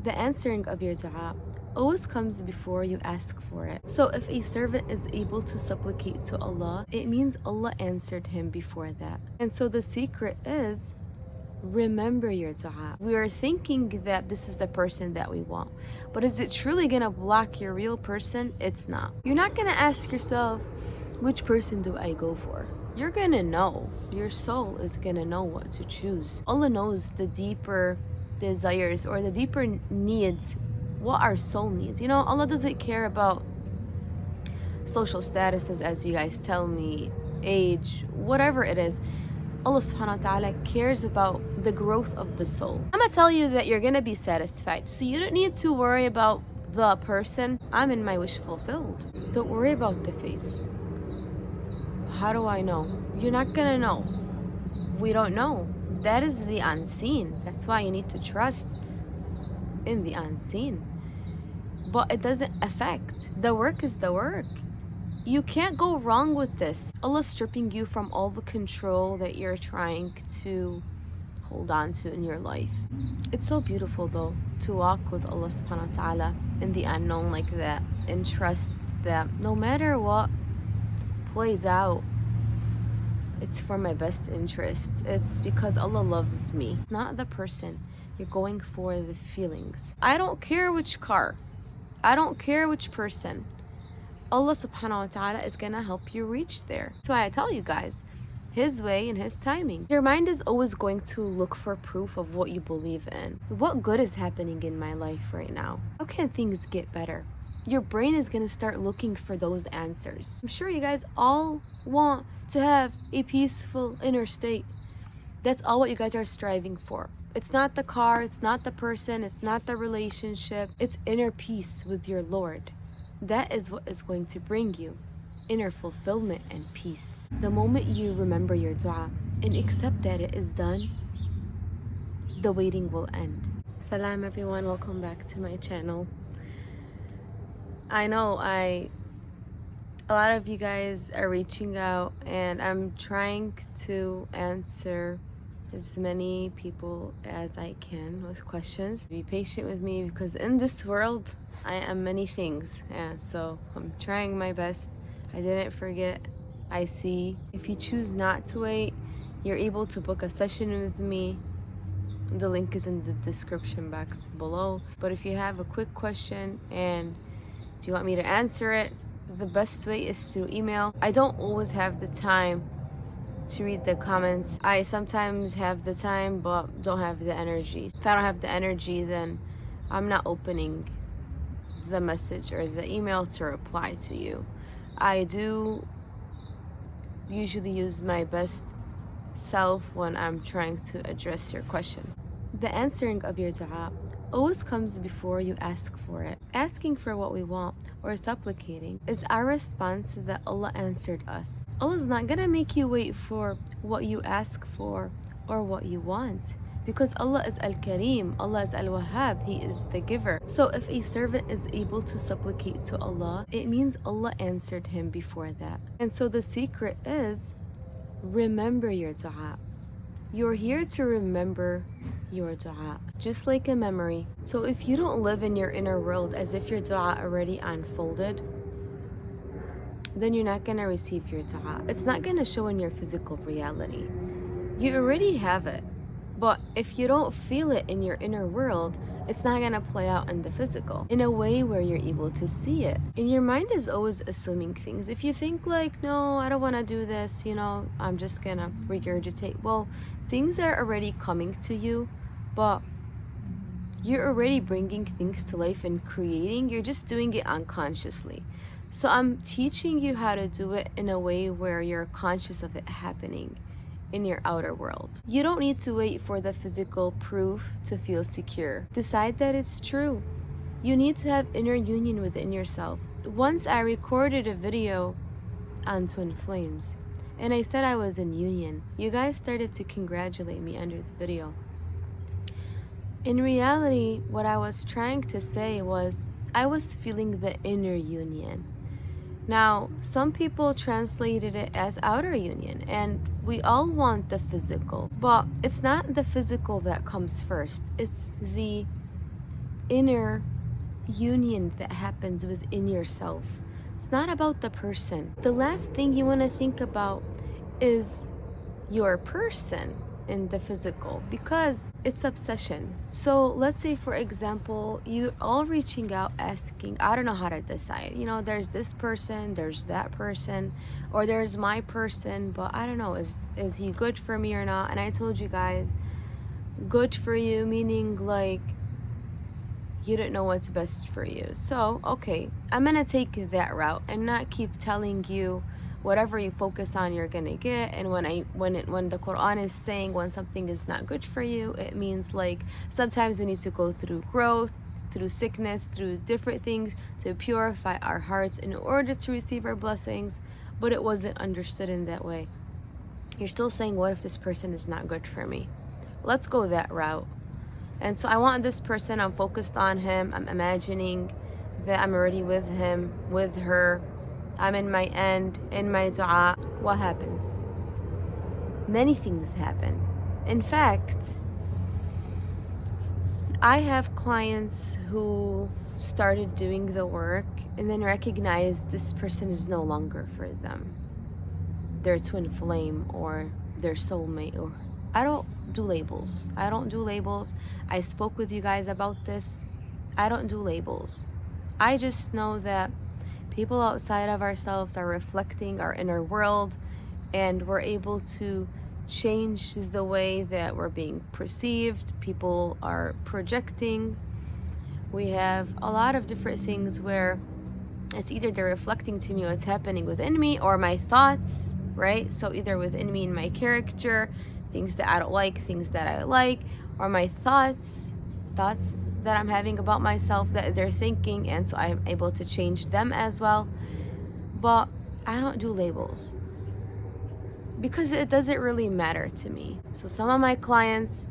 The answering of your dua always comes before you ask for it. So if a servant is able to supplicate to Allah, it means Allah answered him before that. And so the secret is remember your dua. We are thinking that this is the person that we want, but is it truly gonna block your real person? It's not. You're not gonna ask yourself, which person do I go for? You're gonna know. Your soul is gonna know what to choose. Allah knows the deeper desires or the deeper needs, what our soul needs. You know, Allah doesn't care about social statuses, as you guys tell me, age, whatever it is. Allah subhanahu wa ta'ala cares about the growth of the soul. I'm gonna tell you that you're gonna be satisfied, so you don't need to worry about the person. I'm in my wish fulfilled. Don't worry about the face. How do I know? You're not gonna know. We don't know. That is the unseen. That's why you need to trust in the unseen. But it doesn't affect. The work is the work. You can't go wrong with this. Allah stripping you from all the control that you're trying to hold on to in your life. It's so beautiful though to walk with Allah subhanahu wa ta'ala in the unknown like that and trust that no matter what plays out, it's for my best interest. It's because Allah loves me, not the person. You're going for the feelings. I don't care which car. I don't care which person. Allah subhanahu wa ta'ala is gonna help you reach there. That's why I tell you guys, His way and His timing. Your mind is always going to look for proof of what you believe in. What good is happening in my life right now? How can things get better? Your brain is gonna start looking for those answers. I'm sure you guys all want to have a peaceful inner state. That's all what you guys are striving for. It's not the car, it's not the person, it's not the relationship. It's inner peace with your Lord. That is what is going to bring you inner fulfillment and peace. The moment you remember your dua and accept that it is done, the waiting will end. Salam everyone, welcome back to my channel. I know a lot of you guys are reaching out and I'm trying to answer as many people as I can with questions. Be patient with me because in this world I am many things, and so I'm trying my best. I didn't forget. I see. If you choose not to wait, you're able to book a session with me. The link is in the description box below. But if you have a quick question and if you want me to answer it, the best way is through email. I don't always have the time to read the comments. I sometimes have the time but don't have the energy. If I don't have the energy, then I'm not opening the message or the email to reply to you. I do usually use my best self when I'm trying to address your question. The answering of your dua always comes before you ask for it. Asking for what we want or supplicating is our response that Allah answered us. Allah is not gonna make you wait for what you ask for or what you want, because Allah is Al-Kareem, Allah is Al-Wahhab, He is the giver. So if a servant is able to supplicate to Allah, it means Allah answered him before that. And so the secret is remember your dua. You're here to remember your dua, just like a memory. So if you don't live in your inner world as if your dua already unfolded, then you're not gonna receive your dua. It's not gonna show in your physical reality. You already have it. But if you don't feel it in your inner world, it's not gonna play out in the physical in a way where you're able to see it. And your mind is always assuming things. If you think like, no, I don't wanna do this, I'm just gonna regurgitate. Well, things are already coming to you, but you're already bringing things to life and creating. You're just doing it unconsciously. So I'm teaching you how to do it in a way where you're conscious of it happening in your outer world. You don't need to wait for the physical proof to feel secure. Decide that it's true. You need to have inner union within yourself. Once I recorded a video on twin flames and I said I was in union. You guys started to congratulate me under the video. In reality, what I was trying to say was I was feeling the inner union. Now, some people translated it as outer union, and we all want the physical, but it's not the physical that comes first. It's the inner union that happens within yourself. It's not about the person. The last thing you want to think about is your person in the physical, because it's obsession. So let's say, for example, you all reaching out asking, I don't know how to decide. There's this person, there's that person, or there's my person, but I don't know, is he good for me or not? And I told you guys, good for you meaning like you don't know what's best for you. So, okay, I'm gonna take that route and not keep telling you whatever you focus on you're gonna get. And when the Quran is saying when something is not good for you, it means like sometimes we need to go through growth, through sickness, through different things to purify our hearts in order to receive our blessings. But it wasn't understood in that way. You're still saying, what if this person is not good for me? Let's go that route. And so I want this person, I'm focused on him, I'm imagining that I'm already with him, with her, I'm in my end, in my dua. What happens? Many things happen. In fact, I have clients who started doing the work and then recognized this person is no longer for them. Their twin flame or their soulmate, or I don't do labels. I spoke with you guys about this. I don't do labels. I just know that people outside of ourselves are reflecting our inner world, and we're able to change the way that we're being perceived. People are projecting. We have a lot of different things where it's either they're reflecting to me what's happening within me or my thoughts, right? So either within me and my character, things that I don't like, things that I like, or my thoughts that I'm having about myself that they're thinking, and so I'm able to change them as well. But I don't do labels because it doesn't really matter to me. So some of my clients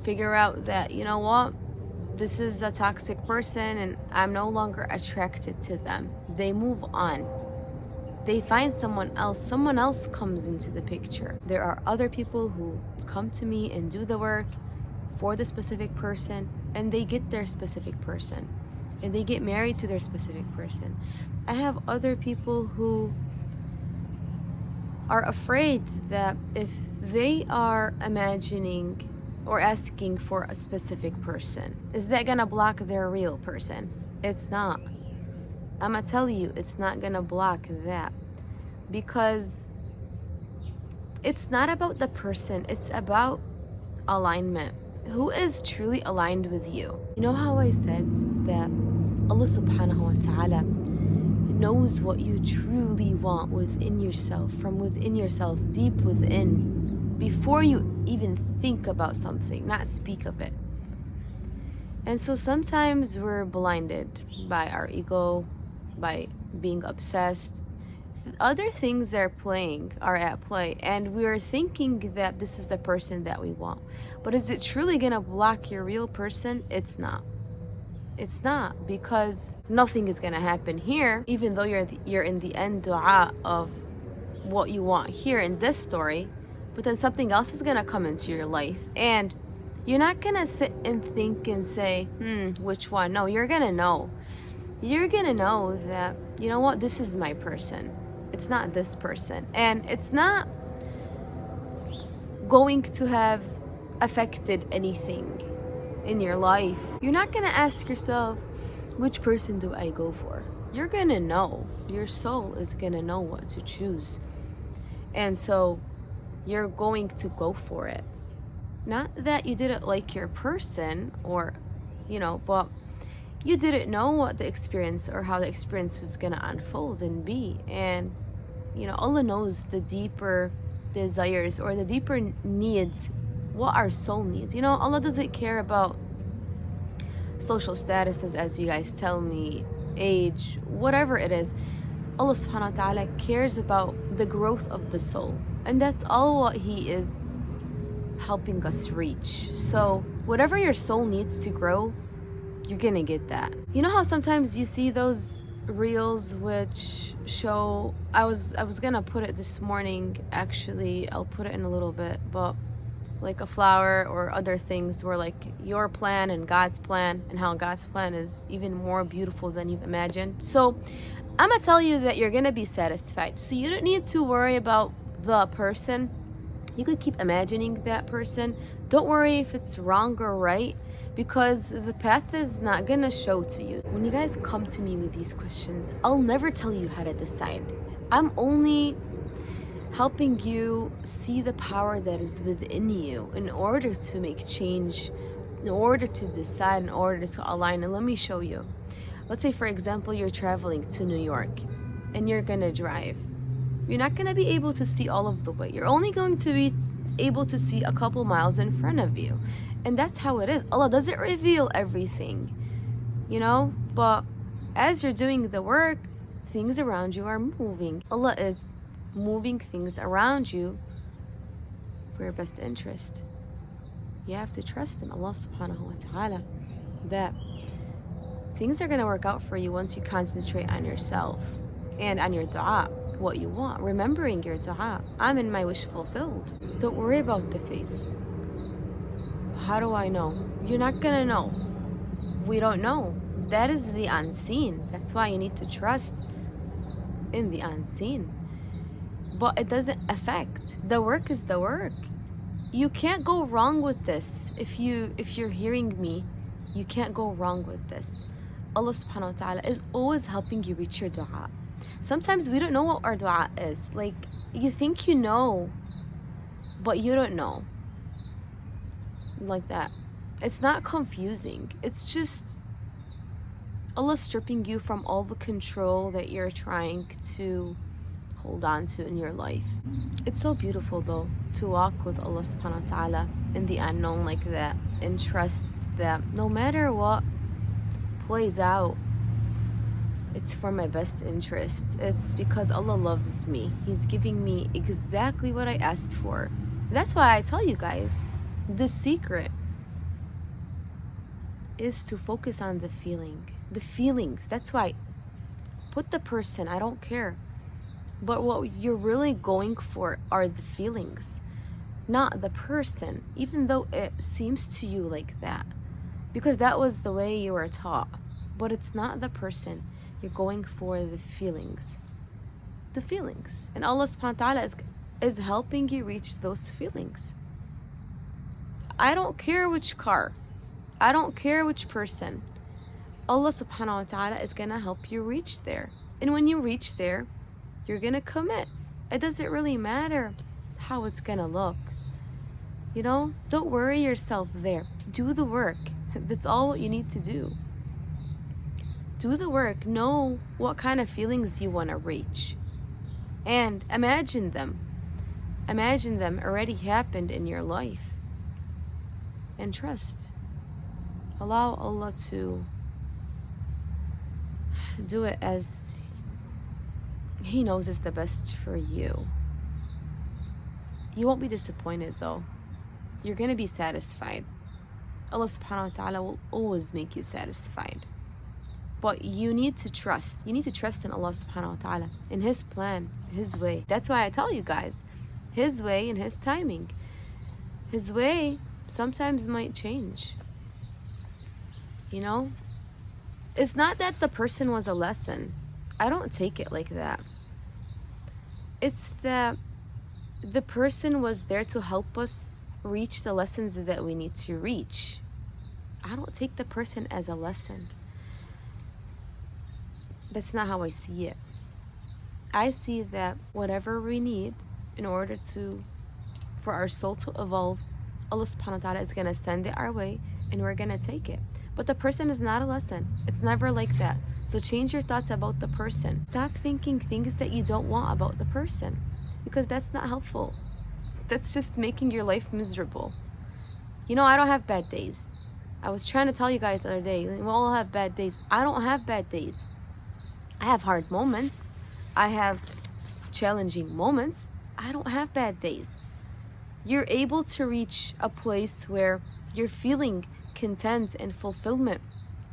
figure out that, you know what, this is a toxic person and I'm no longer attracted to them. They move on. They find someone else comes into the picture. There are other people who come to me and do the work for the specific person, and they get their specific person, and they get married to their specific person. I have other people who are afraid that if they are imagining or asking for a specific person, is that gonna block their real person? It's not. I'm gonna tell you, it's not gonna block that, because it's not about the person, it's about alignment. Who is truly aligned with you? You know how I said that Allah subhanahu wa ta'ala knows what you truly want within yourself, from within yourself, deep within, before you even think about something, not speak of it. And so sometimes we're blinded by our ego, by being obsessed. Other things are at play, and we're thinking that this is the person that we want. But is it truly gonna block your real person? It's not. It's not, because nothing is gonna happen here, even though you're in the end dua of what you want here in this story. But then something else is gonna come into your life, and you're not gonna sit and think and say, which one? No, you're gonna know. You're gonna know that, you know what, this is my person. It's not this person. And it's not going to have affected anything in your life. You're not gonna ask yourself, which person do I go for? You're gonna know. Your soul is gonna know what to choose. And so you're going to go for it. Not that you didn't like your person, or, but you didn't know what the experience or how the experience was gonna unfold and be. And, Allah knows the deeper desires or the deeper needs, what our soul needs. Allah doesn't care about social statuses, as you guys tell me, age, whatever it is. Allah subhanahu wa ta'ala cares about the growth of the soul. And that's all what He is helping us reach. So whatever your soul needs to grow, you're gonna get that. You know how sometimes you see those reels which show, I was gonna put it this morning, actually I'll put it in a little bit, but like a flower or other things, where like your plan and God's plan, and how God's plan is even more beautiful than you've imagined. So I'm gonna tell you that you're gonna be satisfied. So you don't need to worry about the person. You could keep imagining that person. Don't worry if it's wrong or right, because the path is not gonna show to you. When you guys come to me with these questions, I'll never tell you how to decide. I'm only helping you see the power that is within you in order to make change, in order to decide, in order to align. And let me show you. Let's say, for example, you're traveling to New York and you're gonna drive. You're not gonna be able to see all of the way. You're only going to be able to see a couple miles in front of you. And that's how it is. Allah doesn't reveal everything, but as you're doing the work, things around you are moving. Allah is moving things around you for your best interest. You have to trust in Allah subhanahu wa ta'ala that things are going to work out for you once you concentrate on yourself and on your dua, what you want, remembering your dua. I'm in my wish fulfilled. Don't worry about the face. How do I know? You're not going to know. We don't know. That is the unseen. That's why you need to trust in the unseen. But it doesn't affect. The work is the work. You can't go wrong with this. If you're hearing me, you can't go wrong with this. Allah subhanahu wa ta'ala is always helping you reach your dua. Sometimes we don't know what our dua is. Like, you think you know, but you don't know. Like that. It's not confusing. It's just Allah stripping you from all the control that you're trying to hold on to in your life. It's so beautiful though to walk with Allah subhanahu wa ta'ala in the unknown like that, and trust that no matter what plays out, it's for my best interest. It's because Allah loves me. He's giving me exactly what I asked for. That's why I tell you guys, the secret is to focus on the feelings. That's why put the person, I don't care. But what you're really going for are the feelings, not the person, even though it seems to you like that, because that was the way you were taught. But it's not the person. You're going for the feelings. The feelings. And Allah subhanahu wa ta'ala is helping you reach those feelings. I don't care which car. I don't care which person. Allah subhanahu wa ta'ala is going to help you reach there. And when you reach there, you're going to commit. It doesn't really matter how it's going to look. Don't worry yourself there. Do the work. That's all what you need to do. Do the work. Know what kind of feelings you want to reach. And imagine them. Imagine them already happened in your life. And trust. Allow Allah to do it as He knows is the best for you. You won't be disappointed though. You're going to be satisfied. Allah subhanahu wa ta'ala will always make you satisfied. But you need to trust. You need to trust in Allah subhanahu wa ta'ala, in His plan, His way. That's why I tell you guys, His way and His timing. His way sometimes might change. It's not that the person was a lesson. I don't take it like that. It's that the person was there to help us reach the lessons that we need to reach. I don't take the person as a lesson. That's not how I see it. I see that whatever we need in order for our soul to evolve, Allah subhanahu wa ta'ala is going to send it our way and we're going to take it. But the person is not a lesson. It's never like that. So change your thoughts about the person. Stop thinking things that you don't want about the person, because that's not helpful. That's just making your life miserable. I don't have bad days. I was trying to tell you guys the other day, we all have bad days. I don't have bad days. I have hard moments. I have challenging moments. I don't have bad days. You're able to reach a place where you're feeling content and fulfillment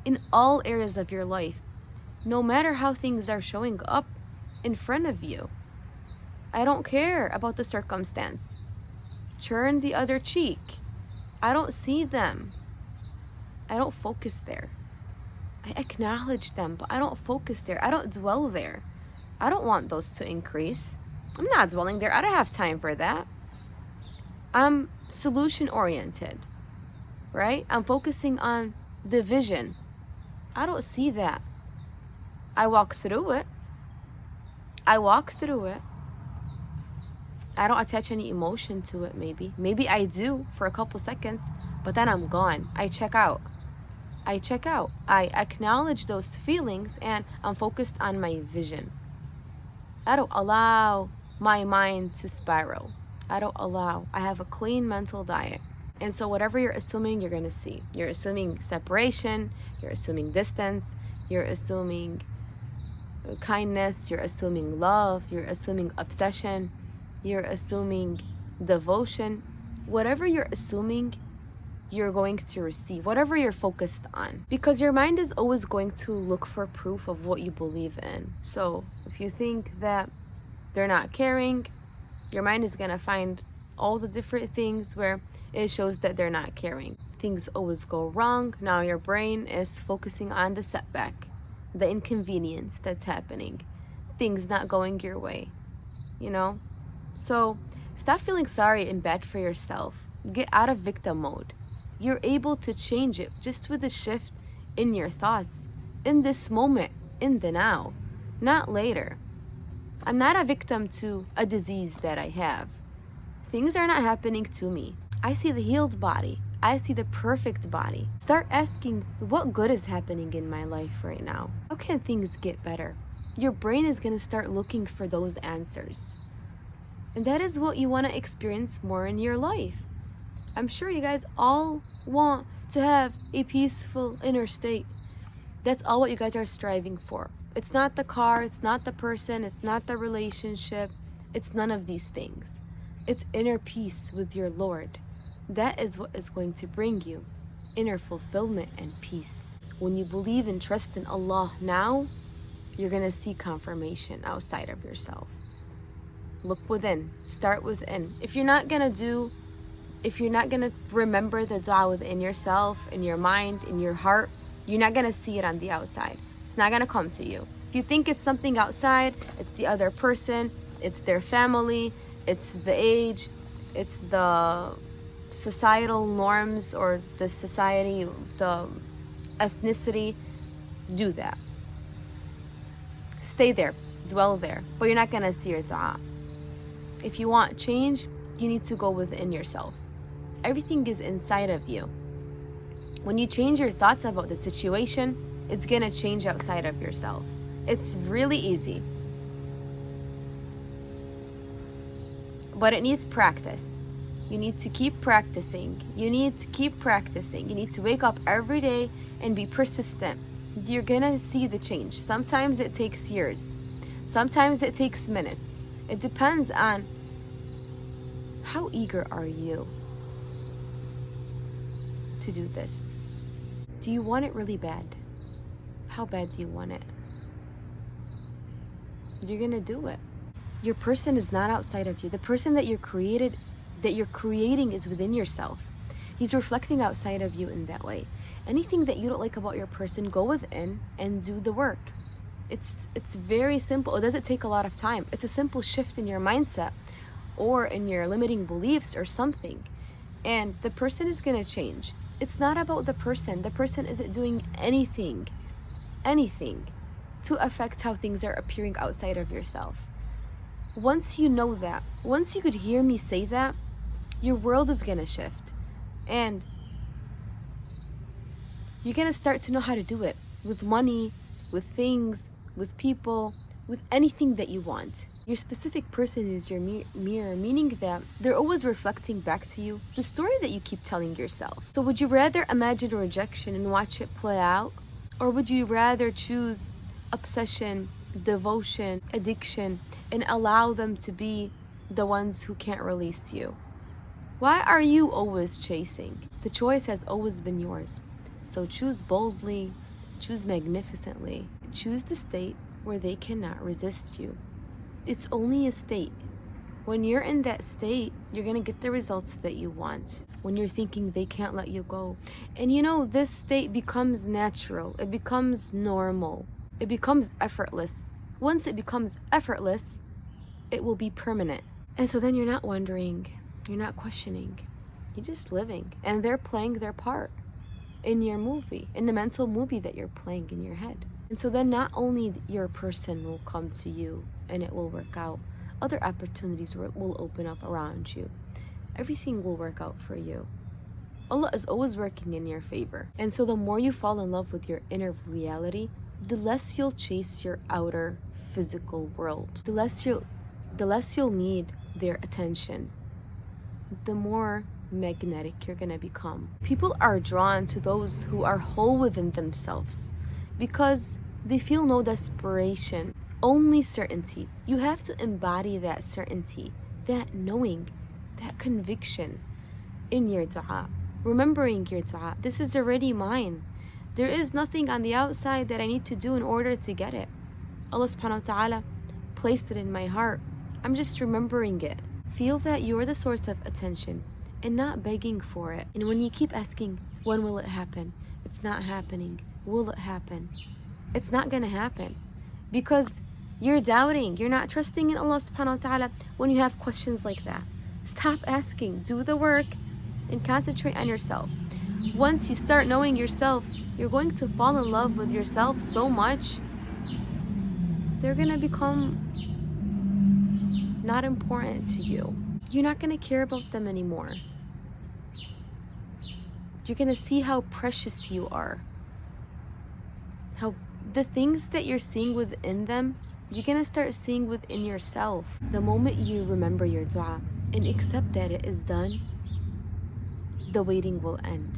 in all areas of your life, no matter how things are showing up in front of you. I don't care about the circumstance. turn the other cheek. I don't see them. I don't focus there. I acknowledge them, but I don't focus there. I don't dwell there. I don't want those to increase. I'm not dwelling there. I don't have time for that. I'm solution oriented, right? I'm focusing on the vision. I don't see that. I walk through it. I walk through it. I don't attach any emotion to it, maybe. Maybe I do for a couple seconds, but then I'm gone. I check out. I acknowledge those feelings and I'm focused on my vision. I don't allow my mind to spiral. I don't allow. I have a clean mental diet. And so whatever you're assuming, you're going to see. You're assuming separation, you're assuming distance, you're assuming kindness, you're assuming love, you're assuming obsession, you're assuming devotion. Whatever you're assuming, you're going to receive, whatever you're focused on. Because your mind is always going to look for proof of what you believe in. So if you think that they're not caring, your mind is going to find all the different things where it shows that they're not caring. Things always go wrong. Now your brain is focusing on the setback, the inconvenience that's happening, things not going your way, you know? So stop feeling sorry and bad for yourself. Get out of victim mode. You're able to change it just with a shift in your thoughts, in this moment, in the now, not later. I'm not a victim to a disease that I have. Things are not happening to me. I see the healed body. I see the perfect body. Start asking, what good is happening in my life right now? How can things get better? Your brain is going to start looking for those answers. And that is what you want to experience more in your life. I'm sure you guys all want to have a peaceful inner state. That's all what you guys are striving for. It's not the car, it's not the person, it's not the relationship, it's none of these things. It's inner peace with your Lord. That is what is going to bring you inner fulfillment and peace. When you believe and trust in Allah now, you're going to see confirmation outside of yourself. Look within. Start within. If you're not going to remember the dua within yourself, in your mind, in your heart, you're not going to see it on the outside. It's not going to come to you. If you think it's something outside, it's the other person, it's their family, it's the age, it's the societal norms or the society, the ethnicity, do that. Stay there, dwell there, but you're not going to see your dua. If you want change, you need to go within yourself. Everything is inside of you. When you change your thoughts about the situation, it's going to change outside of yourself. It's really easy. But it needs practice. You need to keep practicing. You need to wake up every day and be persistent. You're going to see the change. Sometimes it takes years. Sometimes it takes minutes. It depends on how eager are you to do this. Do you want it really bad? How bad do you want it? You're going to do it. Your person is not outside of you. The person that you're creating is within yourself. He's reflecting outside of you in that way. Anything that you don't like about your person, go within and do the work. It's very simple. It doesn't take a lot of time. It's a simple shift in your mindset or in your limiting beliefs or something. And the person is going to change. It's not about the person. The person isn't doing anything to affect how things are appearing outside of yourself. Once you know that, once you could hear me say that, your world is going to shift. And you're going to start to know how to do it with money, with things, with people, with anything that you want. Your specific person is your mirror, meaning that they're always reflecting back to you the story that you keep telling yourself. So would you rather imagine rejection and watch it play out? Or would you rather choose obsession, devotion, addiction, and allow them to be the ones who can't release you? Why are you always chasing? The choice has always been yours. So choose boldly, choose magnificently, choose the state where they cannot resist you. It's only a state. When you're in that state, you're gonna get the results that you want. When you're thinking they can't let you go. And you know, this state becomes natural, it becomes normal, it becomes effortless. Once it becomes effortless, it will be permanent. And so then you're not wondering, you're not questioning, you're just living. And they're playing their part in your movie, in the mental movie that you're playing in your head. And so then not only your person will come to you and it will work out, other opportunities will open up around you. Everything will work out for you. Allah is always working in your favor. And so the more you fall in love with your inner reality, the less you'll chase your outer physical world. The less you'll need their attention. The more magnetic you're gonna become. People are drawn to those who are whole within themselves because they feel no desperation, only certainty. You have to embody that certainty, that knowing, that conviction in your dua. Remembering your dua, this is already mine. There is nothing on the outside that I need to do in order to get it. Allah subhanahu wa ta'ala placed it in my heart. I'm just remembering it. Feel that you're the source of attention and not begging for it. And when you keep asking, when will it happen? It's not happening. Will it happen? It's not gonna happen because you're doubting. You're not trusting in Allah subhanahu wa ta'ala when you have questions like that. Stop asking. Do the work and concentrate on yourself. Once you start knowing yourself, you're going to fall in love with yourself so much, they're gonna become not important to you. You're not gonna care about them anymore. You're gonna see how precious you are. How the things that you're seeing within them, you're gonna start seeing within yourself. The moment you remember your dua and accept that it is done, the waiting will end.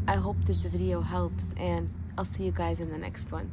I hope this video helps, and I'll see you guys in the next one.